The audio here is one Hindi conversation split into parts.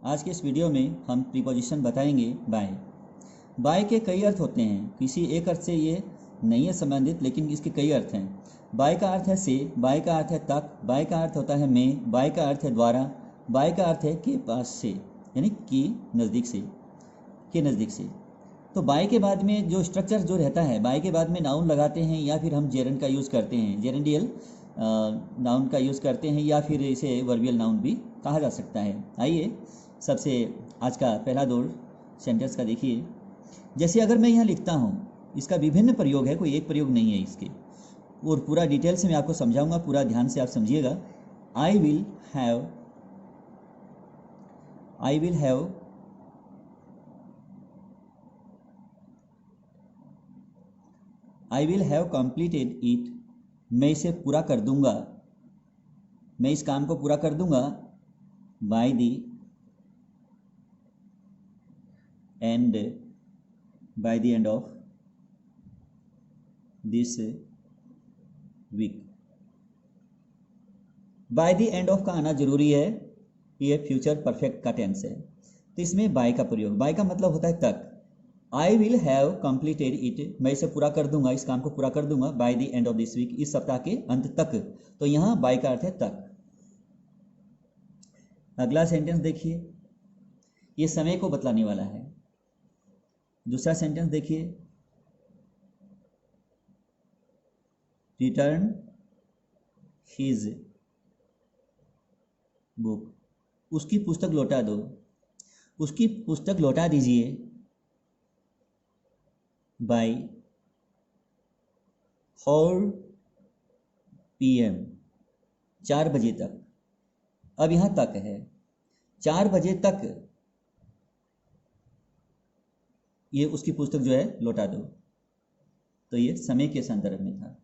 आज के इस वीडियो में हम प्रीपोजिशन बताएंगे बाय। बाय के कई अर्थ होते हैं, किसी एक अर्थ से ये नहीं है संबंधित, लेकिन इसके कई अर्थ हैं। बाय का अर्थ है से, बाय का अर्थ है तक, बाय का अर्थ होता है में, बाय का अर्थ है द्वारा, बाय का अर्थ है के पास से, यानी कि नज़दीक से, के नज़दीक से। तो बाय के बाद में जो स्ट्रक्चर जो रहता है, बाय के बाद में नाउन लगाते हैं या फिर हम जेरेंड का यूज़ करते हैं, जेरेंडियल नाउन का यूज़ करते हैं, या फिर इसे वर्बियल नाउन भी कहा जा सकता है। आइए सबसे आज का पहला दौर सेंटेंस का देखिए। जैसे अगर मैं यहाँ लिखता हूँ, इसका विभिन्न प्रयोग है, कोई एक प्रयोग नहीं है इसके, और पूरा डिटेल से मैं आपको समझाऊंगा, पूरा ध्यान से आप समझिएगा। I will have completed it, मैं इसे पूरा कर दूंगा, मैं इस काम को पूरा कर दूंगा, by the end of this week. By the end of का आना जरूरी है, ये फ्यूचर परफेक्ट का टेंस है, तो इसमें बाय का प्रयोग। बाय का मतलब होता है तक। I will have completed it, मैं इसे पूरा कर दूंगा, इस काम को पूरा कर दूंगा, by the end of this week, इस सप्ताह के अंत तक। तो यहाँ बाय का अर्थ है तक। अगला सेंटेंस देखिए, ये समय को बतलाने वाला है। दूसरा सेंटेंस देखिए, रिटर्न हिज बुक, उसकी पुस्तक लौटा दो, उसकी पुस्तक लौटा दीजिए, बाय 4 PM, 4 बजे तक। अब यहाँ तक है, 4 बजे तक ये उसकी पुस्तक जो है लौटा दो। तो ये समय के संदर्भ में था।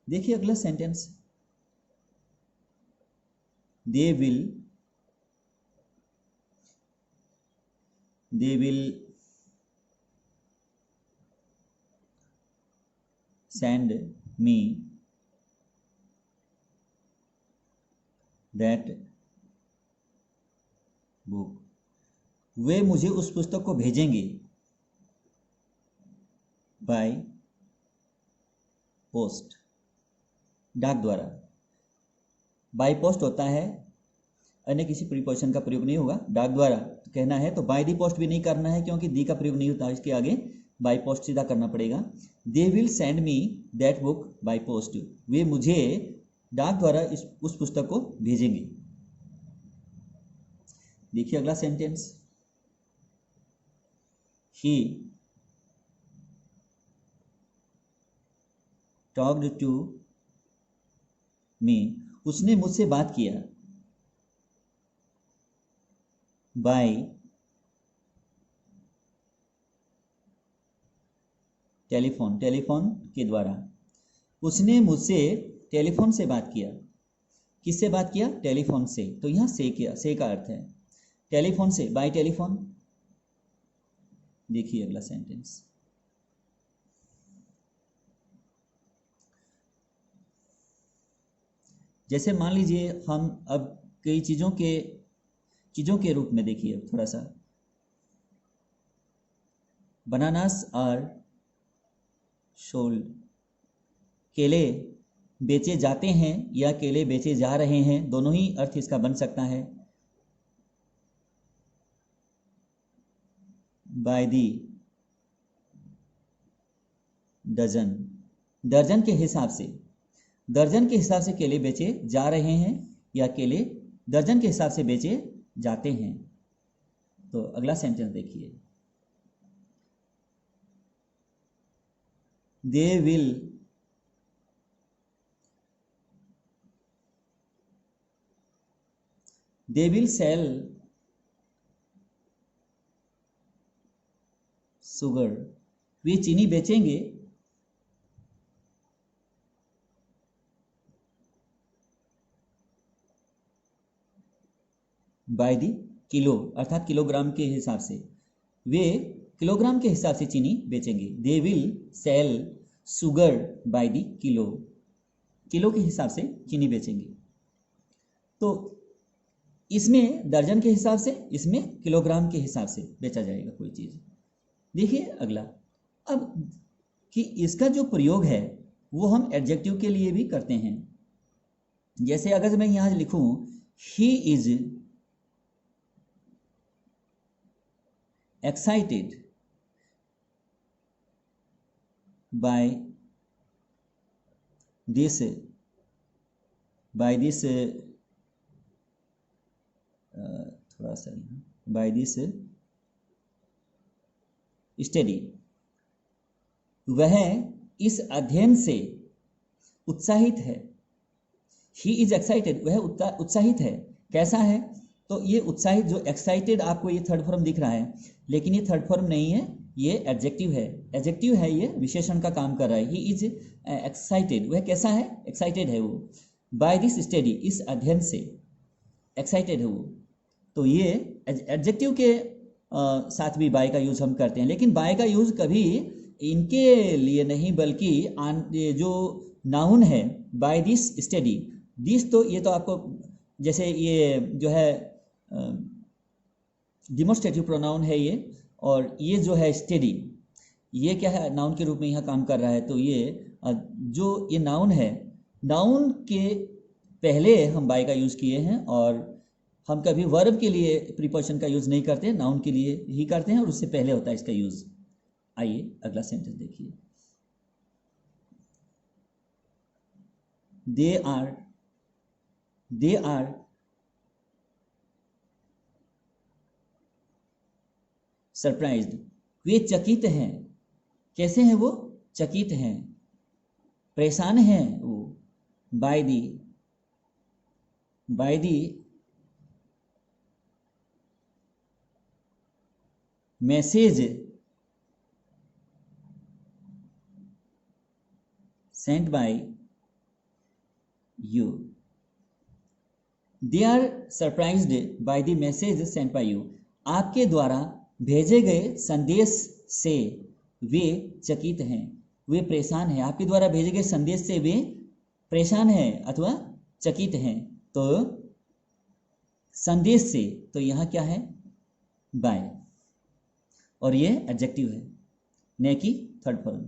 देखिए अगला sentence, they will send me that book, वे मुझे उस पुस्तक को भेजेंगे, बाय पोस्ट, डाक द्वारा। बाय पोस्ट होता है, अन्य किसी प्रीपोजिशन का प्रयोग नहीं होगा, डाक द्वारा कहना है तो बाय दी पोस्ट भी नहीं करना है, क्योंकि दी का प्रयोग नहीं होता, इसके आगे बाय पोस्ट सीधा करना पड़ेगा। They will send me that book by post, वे मुझे डाक द्वारा उस पुस्तक को भेजेंगे। देखिए अगला sentence, he talked to me, उसने मुझसे बात किया, बाय टेलीफोन, टेलीफोन के द्वारा। उसने मुझसे टेलीफोन से बात किया, किससे बात किया? टेलीफोन से। तो यहाँ से किया, से का अर्थ है टेलीफोन से, बाय टेलीफोन। देखिए अगला सेंटेंस, जैसे मान लीजिए हम अब कई चीज़ों के रूप में देखिए थोड़ा सा, बनानास आर सोल्ड, केले बेचे जाते हैं या केले बेचे जा रहे हैं, दोनों ही अर्थ इसका बन सकता है। बाय दी डजन, दर्जन के हिसाब से, दर्जन के हिसाब से केले बेचे जा रहे हैं या केले दर्जन के हिसाब से बेचे जाते हैं। तो अगला सेंटेंस देखिए, दे विल सेल शुगर, वे चीनी बेचेंगे, बाय दी किलो, अर्थात किलोग्राम के हिसाब से, वे किलोग्राम के हिसाब से चीनी बेचेंगे। They will sell sugar by the kilo, kilo के हिसाब से चीनी बेचेंगे। तो इसमें दर्जन के हिसाब से, इसमें किलोग्राम के हिसाब से बेचा जाएगा कोई चीज़। देखिए अगला, अब कि इसका जो प्रयोग है वो हम एडजेक्टिव के लिए भी करते हैं। जैसे अगर मैं यहाँ लिखूं he is excited by this थोड़ा सा बाय दिस स्टडी, वह इस अध्ययन से उत्साहित है। ही इज एक्साइटेड, वह उत्साहित है। कैसा है? तो ये उत्साहित, जो एक्साइटेड आपको ये थर्ड फॉर्म दिख रहा है, लेकिन ये थर्ड फॉर्म नहीं है, ये एडजेक्टिव है। एडजेक्टिव है, ये विशेषण का काम कर रहा है। ही इज एक्साइटेड, वह कैसा है? एक्साइटेड है वो। बाय दिस स्टडी, इस अध्ययन से एक्साइटेड है वो। तो ये एडजेक्टिव के साथ भी बाय का यूज़ हम करते हैं, लेकिन बाय का यूज़ कभी इनके लिए नहीं, बल्कि जो नाउन है बाय दिस स्टडी, दिस तो ये तो आपको, जैसे ये जो है डिमोस्ट्रेटिव प्रोनाउन है ये, और ये जो है स्टडी, ये क्या है? नाउन के रूप में यहाँ काम कर रहा है। तो ये जो ये नाउन है, नाउन के पहले हम बाय का यूज़ किए हैं, और हम कभी वर्ब के लिए प्रीपोजिशन का यूज़ नहीं करते, नाउन के लिए ही करते हैं, और उससे पहले होता है इसका यूज़। आइए अगला सेंटेंस देखिए। दे आर सरप्राइज्ड, वे चकित हैं। कैसे हैं वो? चकित हैं, परेशान हैं वो। By the message sent by you. They are surprised by the message sent by you. आपके द्वारा भेजे गए संदेश से वे चकित हैं, वे परेशान हैं। आपके द्वारा भेजे गए संदेश से वे परेशान हैं अथवा चकित हैं। तो संदेश से, तो यहाँ क्या है? बाय, और ये एडजेक्टिव है, न कि थर्ड फॉर्म।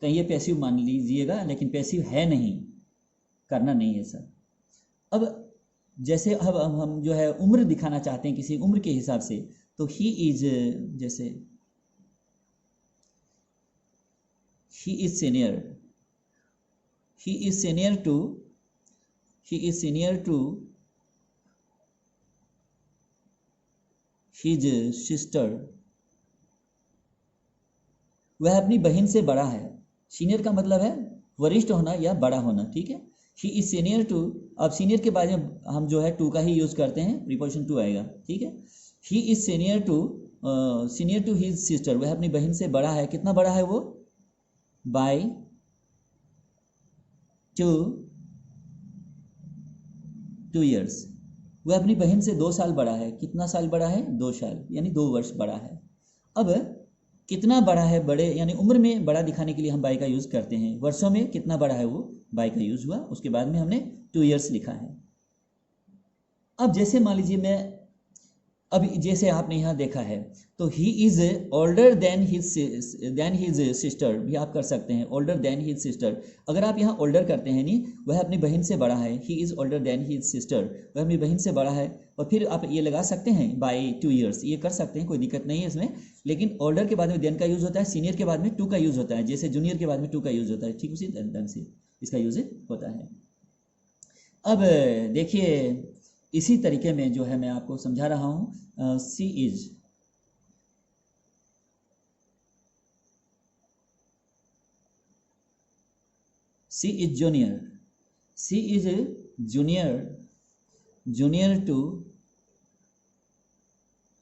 कहीं ये पैसिव मान लीजिएगा, लेकिन पैसिव है नहीं, करना नहीं है सर। अब जैसे अब हम जो है उम्र दिखाना चाहते हैं किसी उम्र के हिसाब से, तो ही इज, जैसे he is senior to his sister, वह अपनी बहन से बड़ा है। सीनियर का मतलब है वरिष्ठ होना या बड़ा होना, ठीक है। ही इज सीनियर टू, अब सीनियर के बारे में हम जो है टू का ही यूज़ करते हैं, प्रीपोजिशन टू आएगा, ठीक है। He is senior to his sister, वह अपनी बहन से बड़ा है। कितना बड़ा है वो? बाय 2 years, वह अपनी बहन से 2 साल बड़ा है। कितना साल बड़ा है? 2 साल, यानी 2 वर्ष बड़ा है। अब कितना बड़ा है, बड़े यानी उम्र में बड़ा दिखाने के लिए हम बाय का यूज़ करते हैं। वर्षों में कितना बड़ा है वो, बाय का यूज़ हुआ, उसके बाद में हमने 2 years लिखा है। अब जैसे मान लीजिए अब जैसे आपने यहाँ देखा है, तो he is older than his sister भी आप कर सकते हैं, ओल्डर देन हिज सिस्टर। अगर आप यहाँ ओल्डर करते हैं नहीं, वह अपनी बहन से बड़ा है, he is older than his sister, वह अपनी बहन से बड़ा है। और फिर आप ये लगा सकते हैं बाय 2 years, ये कर सकते हैं, कोई दिक्कत नहीं है इसमें। लेकिन ओल्डर के बाद में देन का यूज़ होता है, सीनियर के बाद में 2 का यूज़ होता है, जैसे जूनियर के बाद में 2 का यूज़ होता है, ठीक उसी ढंग से इसका यूज़ होता है। अब देखिए इसी तरीके में जो है मैं आपको समझा रहा हूँ। She is junior to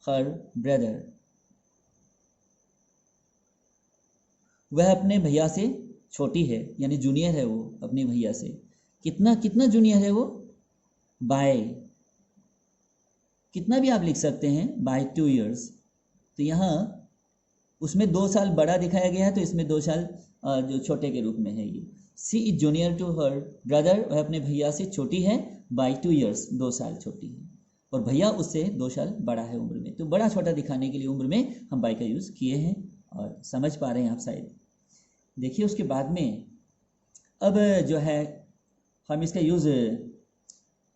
her brother, वह अपने भैया से छोटी है, यानी जूनियर है वो अपने भैया से। कितना जूनियर है वो? बाय, कितना भी आप लिख सकते हैं, बाय 2 years। तो यहाँ उसमें 2 साल बड़ा दिखाया गया है, तो इसमें 2 साल जो छोटे के रूप में है ये। She is junior to her brother, वह अपने भैया से छोटी है, बाई 2 years, 2 साल छोटी है, और भैया उससे 2 साल बड़ा है उम्र में। तो बड़ा छोटा दिखाने के लिए उम्र में हम बाई का यूज़ किए हैं, और समझ पा रहे हैं आप शायद। देखिए उसके बाद में अब जो है हम इसका यूज़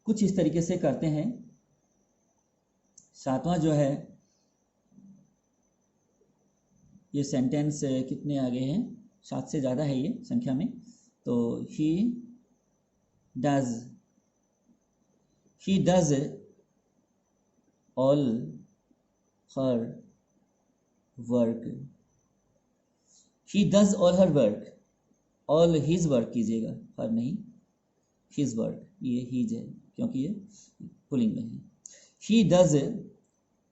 कुछ इस तरीके से करते हैं। सातवां जो है, ये सेंटेंस कितने आगे हैं, 7 से ज़्यादा है ये संख्या में। तो he does all her work, he does all her work, all his work कीजिएगा, हर नहीं, हिज वर्क, ये हिज है क्योंकि ये पुलिंग में है। ही डज,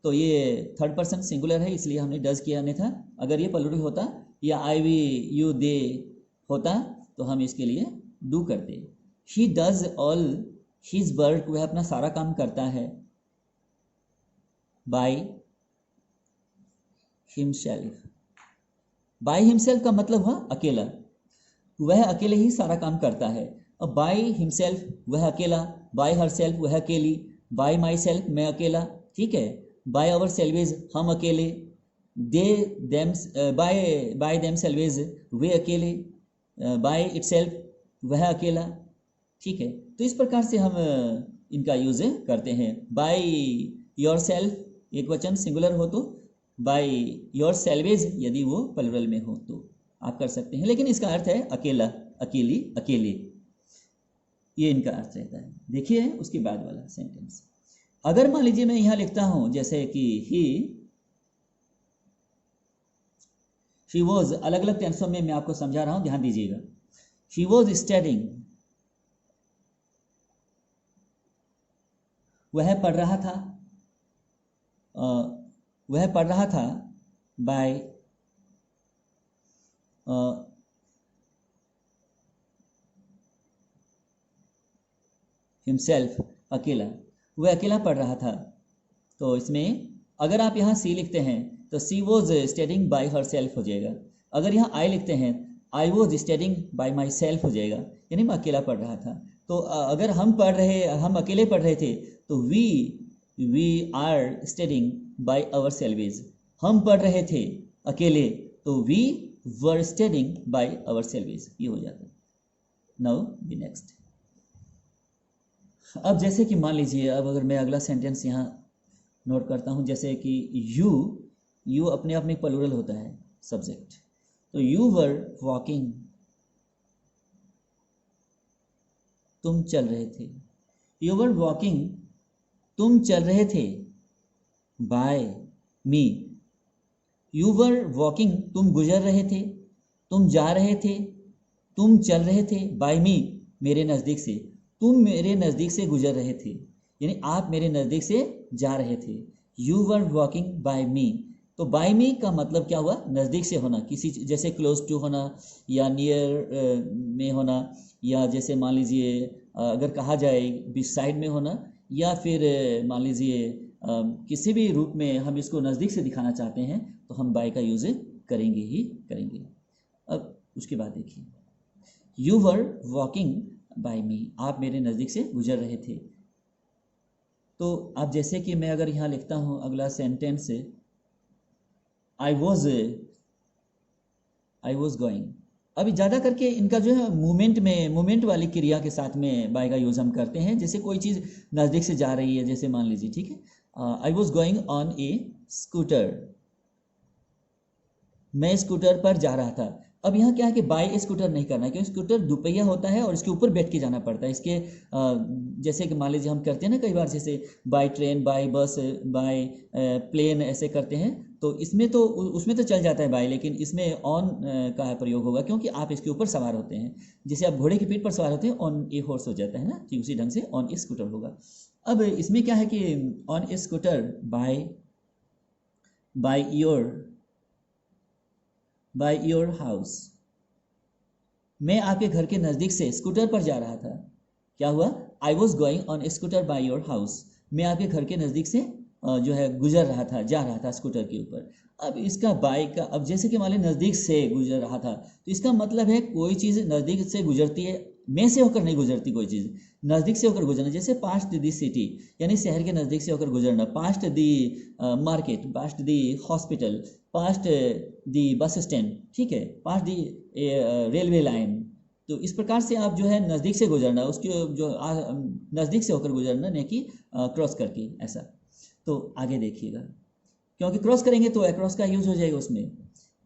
तो ये थर्ड पर्सन सिंगुलर है इसलिए हमने डज किया, नहीं था अगर ये प्लूरल होता या आई वी यू दे होता तो हम इसके लिए डू करते। He does all his work, वह अपना सारा काम करता है, बाय हिमसेल्फ। बाय हिमसेल्फ का मतलब हुआ अकेला, वह अकेले ही सारा काम करता है। अब बाय हिमसेल्फ वह अकेला, बाय हरसेल्फ वह अकेली, बाय माई सेल्फ मैं अकेला, ठीक है। बाय आवर सेल्वेज हम अकेले, they them, by themselves वे अकेले, बाय इटसेल्फ वह अकेला, ठीक है। तो इस प्रकार से हम इनका यूज करते हैं। बाय योर सेल्फ एक वचन सिंगुलर हो तो, बाय योर सेल्वेज यदि वो प्लुरल में हो तो आप कर सकते हैं, लेकिन इसका अर्थ है अकेला, अकेली, अकेले, ये इनका अर्थ रहता है। देखिए उसके बाद वाला सेंटेंस, अगर मान लीजिए मैं यहाँ लिखता हूं जैसे कि ही वॉज, अलग अलग टेंसों में मैं आपको समझा रहा हूं, ध्यान दीजिएगा। ही वॉज स्टडिंग, वह पढ़ रहा था, वह पढ़ रहा था, बाय हिमसेल्फ अकेला, वह अकेला पढ़ रहा था। तो इसमें अगर आप यहाँ सी लिखते हैं तो she was studying by herself हो जाएगा। अगर यहाँ आई लिखते हैं I was studying by myself हो जाएगा, यानी मैं अकेला पढ़ रहा था। तो अगर हम अकेले पढ़ रहे थे तो we are studying by our salvage, हम पढ़ रहे थे अकेले तो we were studying by our selves, ये हो जाता है। Now B next. अब जैसे कि मान लीजिए, अब अगर मैं अगला सेंटेंस यहाँ नोट करता हूँ, जैसे कि यू अपने आप में प्लूरल होता है सब्जेक्ट, तो यू वर वॉकिंग, तुम चल रहे थे, यू वर वॉकिंग, तुम चल रहे थे, by me, you were walking, तुम गुजर रहे थे, तुम जा रहे थे, तुम चल रहे थे, बाय मी, मेरे नज़दीक से, तुम मेरे नज़दीक से गुजर रहे थे, यानी आप मेरे नज़दीक से जा रहे थे। यू वर वॉकिंग बाय मी, तो बाय मी का मतलब क्या हुआ, नज़दीक से होना, किसी जैसे क्लोज टू होना या नियर में होना, या जैसे मान लीजिए अगर कहा जाए बिसाइड में होना, या फिर मान लीजिए किसी भी रूप में हम इसको नज़दीक से दिखाना चाहते हैं तो हम बाय का यूज़ करेंगे ही करेंगे। अब उसके बाद देखिए, यू वर वॉकिंग बाय मी, आप मेरे नज़दीक से गुजर रहे थे। तो अब जैसे कि मैं अगर यहाँ लिखता हूँ अगला सेंटेंस, आई वॉज गोइंग, अभी ज़्यादा करके इनका जो है मूवमेंट वाली क्रिया के साथ में बाय का यूज़ हम करते हैं। जैसे कोई चीज़ नज़दीक से जा रही है, जैसे मान लीजिए, ठीक है, I was going on A scooter, मैं स्कूटर पर जा रहा था। अब यहाँ क्या है कि बाय स्कूटर नहीं करना है, क्योंकि स्कूटर दुपहिया होता है और इसके ऊपर बैठ के जाना पड़ता है। इसके जैसे कि मान लीजिए हम करते हैं ना कई बार, जैसे बाय ट्रेन, बाय बस, बाय प्लेन, ऐसे करते हैं, तो इसमें तो उसमें तो चल जाता है बाय, लेकिन इसमें ऑन का प्रयोग होगा क्योंकि आप इसके ऊपर सवार होते हैं। जैसे आप घोड़े की पीठ पर सवार होते हैं, ऑन ए हॉर्स हो जाता है ना, ठीक उसी ढंग से ऑन ए स्कूटर होगा। अब इसमें क्या है कि on A scooter, by your house, मैं आपके घर के नज़दीक से स्कूटर पर जा रहा था। क्या हुआ, I was going on A scooter by your house, मैं आपके घर के नज़दीक से जो है गुजर रहा था, जा रहा था स्कूटर के ऊपर। अब इसका बाय का, अब जैसे कि मान लीजिए नज़दीक से गुजर रहा था, तो इसका मतलब है कोई चीज़ नज़दीक से गुजरती है में से होकर नहीं गुजरती कोई चीज़, नज़दीक से होकर गुजरना, जैसे पास्ट द सिटी यानी शहर के नज़दीक से होकर गुजरना, past the market, past the hospital, past the bus stand, ठीक है, पास्ट द रेलवे लाइन। तो इस प्रकार से आप जो है नज़दीक से गुजरना, उसके जो नज़दीक से होकर गुजरना, नहीं कि क्रॉस करके ऐसा। तो आगे देखिएगा, क्योंकि क्रॉस करेंगे तो अक्रॉस का यूज़ हो जाएगा उसमें,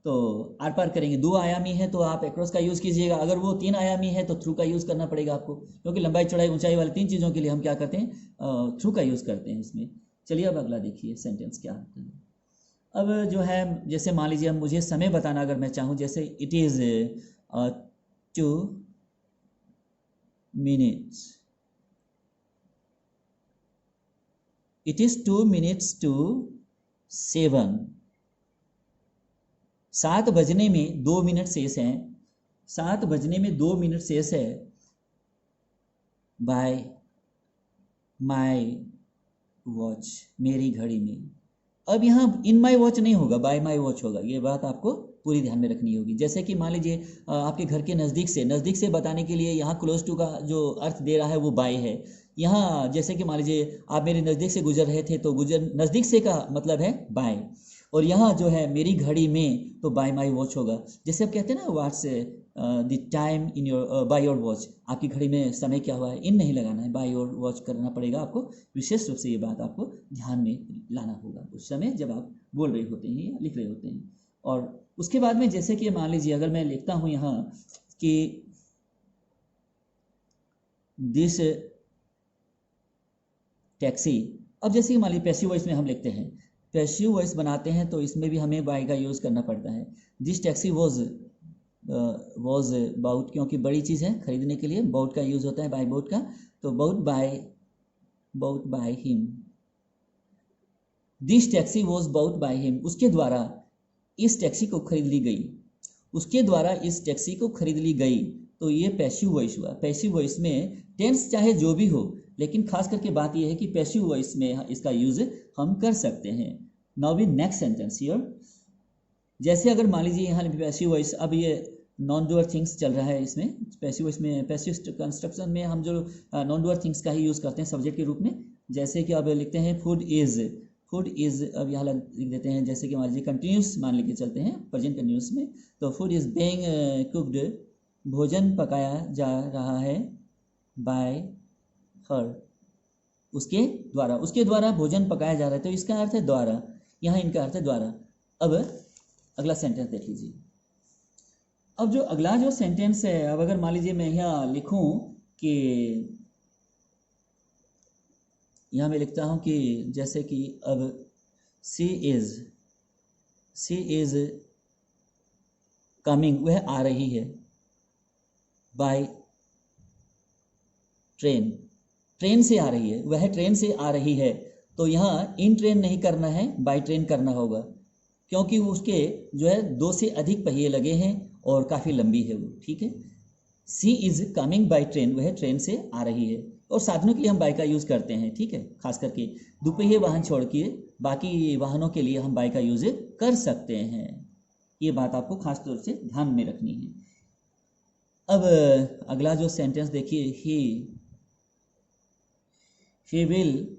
तो आर पार करेंगे। 2 आयामी है तो आप अक्रॉस का यूज़ कीजिएगा, अगर वो 3 आयामी है तो थ्रू का यूज़ करना पड़ेगा आपको, क्योंकि लंबाई चौड़ाई ऊंचाई वाली 3 चीज़ों के लिए हम क्या करते हैं, थ्रू का यूज़ करते हैं इसमें। चलिए अब अगला देखिए सेंटेंस क्या होता है। अब जो है जैसे मान लीजिए, अब मुझे समय बताना अगर मैं चाहूँ, जैसे it is 2 minutes, it is 2 minutes to 7, 7 बजने में 2 मिनट शेष हैं, 7 बजने में 2 मिनट शेष है, बाय माई वॉच, मेरी घड़ी में। अब यहाँ इन माई वॉच नहीं होगा, बाय माई वॉच होगा, ये बात आपको पूरी ध्यान में रखनी होगी। जैसे कि मान लीजिए आपके घर के नज़दीक से बताने के लिए यहाँ क्लोज टू का जो अर्थ दे रहा है वो बाय है। यहाँ जैसे कि मान लीजिए आप मेरे नज़दीक से गुजर रहे थे, तो गुजर नज़दीक से का मतलब है बाय, और यहाँ जो है मेरी घड़ी में, तो बाय माई वॉच होगा। जैसे आप कहते हैं ना, what's the time in your by your watch, आपकी घड़ी में समय क्या हुआ है, इन नहीं लगाना है, बाय योर वॉच करना पड़ेगा आपको। विशेष रूप से ये बात आपको ध्यान में लाना होगा उस समय जब आप बोल रहे होते हैं या लिख रहे होते हैं। और उसके बाद में जैसे कि मान लीजिए अगर मैं लिखता हूँ यहाँ कि दिस टैक्सी, अब जैसे कि मान लीजिए पैसिव वॉइस में हम लिखते हैं, पैसिव वॉइस बनाते हैं तो इसमें भी हमें बाय का यूज़ करना पड़ता है। दिस टैक्सी वॉज बाउट, क्योंकि बड़ी चीज़ है खरीदने के लिए बाउट का यूज़ होता है, बाय बाउट का, तो bought by him, this taxi was bought by him, उसके द्वारा इस टैक्सी को खरीद ली गई, उसके द्वारा इस टैक्सी को खरीद ली गई। तो ये पैसिव वॉइस हुआ। पैसिव वॉइस में टेंस चाहे जो भी हो, लेकिन खास करके बात यह है कि पैसिव वॉइस में इसका यूज हम कर सकते हैं। Now we next sentence here, जैसे अगर मान लीजिए यहाँ पैसिव वॉइस, अब ये नॉन डूअर थिंग्स चल रहा है इसमें, पैसिव वॉइस में, पैसिव कंस्ट्रक्शन में हम जो नॉन डूअर थिंग्स का ही यूज़ करते हैं सब्जेक्ट के रूप में। जैसे कि अब लिखते हैं फूड इज़, अब यहाँ लिख देते हैं, जैसे कि मान लीजिए कंटिन्यूस मान लेके चलते हैं प्रेजेंट कंटिन्यूस में, तो फूड इज़ बीइंग कुक्ड, भोजन पकाया जा रहा है, बाय हर, उसके द्वारा भोजन पकाया जा रहा है, तो इसका अर्थ है द्वारा, यहाँ इनका अर्थ है द्वारा। अब अगला सेंटेंस देख लीजिए। अब जो अगला जो सेंटेंस है, अब अगर मान लीजिए मैं यहाँ लिखूँ कि, यहाँ मैं लिखता हूँ कि जैसे कि अब सी इज़ कमिंग, वह आ रही है, बाय ट्रेन से आ रही है, वह ट्रेन से आ रही है, तो यहाँ इन ट्रेन नहीं करना है, बाय ट्रेन करना होगा, क्योंकि उसके जो है 2 से अधिक पहिए लगे हैं और काफ़ी लंबी है वो, ठीक है। सी इज़ कमिंग बाय ट्रेन, वह ट्रेन से आ रही है, और साधनों के लिए हम बाय का यूज़ करते हैं, ठीक है, खास करके दुपहिए वाहन छोड़ के बाकी वाहनों के लिए हम बाय का यूज़ कर सकते हैं। ये बात आपको खास तौर से ध्यान में रखनी है। अब अगला जो सेंटेंस देखिए, he will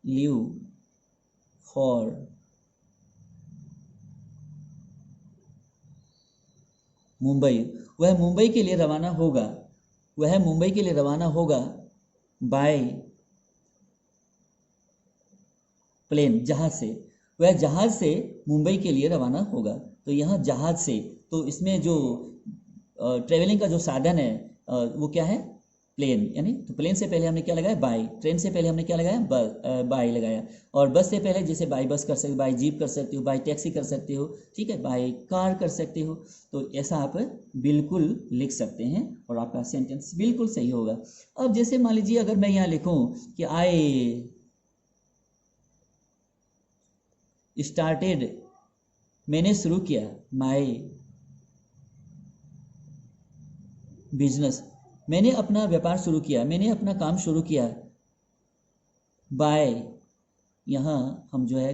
leave for Mumbai, वह मुंबई के लिए रवाना होगा, बाय प्लेन, जहाज से, वह जहाज से मुंबई के लिए रवाना होगा। तो यहाँ जहाज से, तो इसमें जो ट्रेवलिंग का जो साधन है वो क्या है, प्लेन, यानी तो प्लेन से पहले हमने क्या लगाया, बाय, ट्रेन से पहले हमने क्या लगाया, बाय लगाया, और बस से पहले जैसे बाय बस कर सकते, बाय जीप कर सकते हो, बाय टैक्सी कर सकते हो, ठीक है, बाय कार कर सकते हो। तो ऐसा आप बिल्कुल लिख सकते हैं और आपका सेंटेंस बिल्कुल सही होगा। अब जैसे मान लीजिए अगर मैं यहाँ लिखूँ कि आई स्टार्टेड, मैंने शुरू किया, माई बिजनेस, मैंने अपना व्यापार शुरू किया, मैंने अपना काम शुरू किया, बाय, यहाँ हम जो है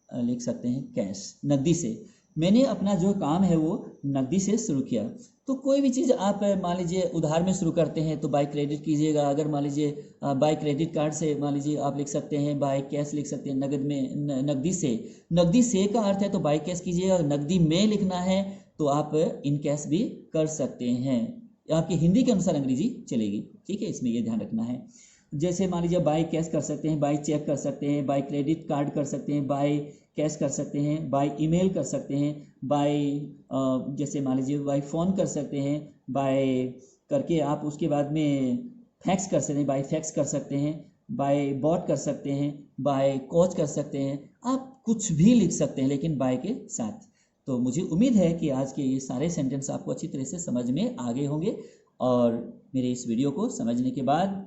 लिख सकते हैं कैश, नकदी से, मैंने अपना जो काम है वो नकदी से शुरू किया। तो कोई भी चीज़ आप मान लीजिए उधार में शुरू करते हैं तो बाय क्रेडिट कीजिएगा। अगर मान लीजिए बाय क्रेडिट कार्ड से मान लीजिए आप लिख सकते हैं, बाय कैश लिख सकते हैं, नगद में नकदी से का अर्थ है तो बाय कैश कीजिएगा। नकदी में लिखना है तो आप इन कैश भी कर सकते हैं। आपकी हिंदी के अनुसार अंग्रेजी चलेगी, ठीक है, इसमें ये ध्यान रखना है। जैसे मान लीजिए बाय कैश कर सकते हैं, बाय चेक कर सकते हैं, बाय क्रेडिट कार्ड कर सकते हैं, बाय कैश कर सकते हैं, बाय ईमेल कर सकते हैं, बाय जैसे मान लीजिए बाय फ़ोन कर सकते हैं, बाय करके आप उसके बाद में फैक्स कर सकते हैं, बाय फैक्स कर सकते हैं, बाय बॉट कर सकते हैं, बाय कोच कर सकते हैं। आप कुछ भी लिख सकते हैं लेकिन बाय के साथ। तो मुझे उम्मीद है कि आज के ये सारे सेंटेंस आपको अच्छी तरह से समझ में आ गए होंगे और मेरे इस वीडियो को समझने के बाद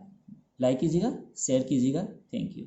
लाइक कीजिएगा, शेयर कीजिएगा। Thank you.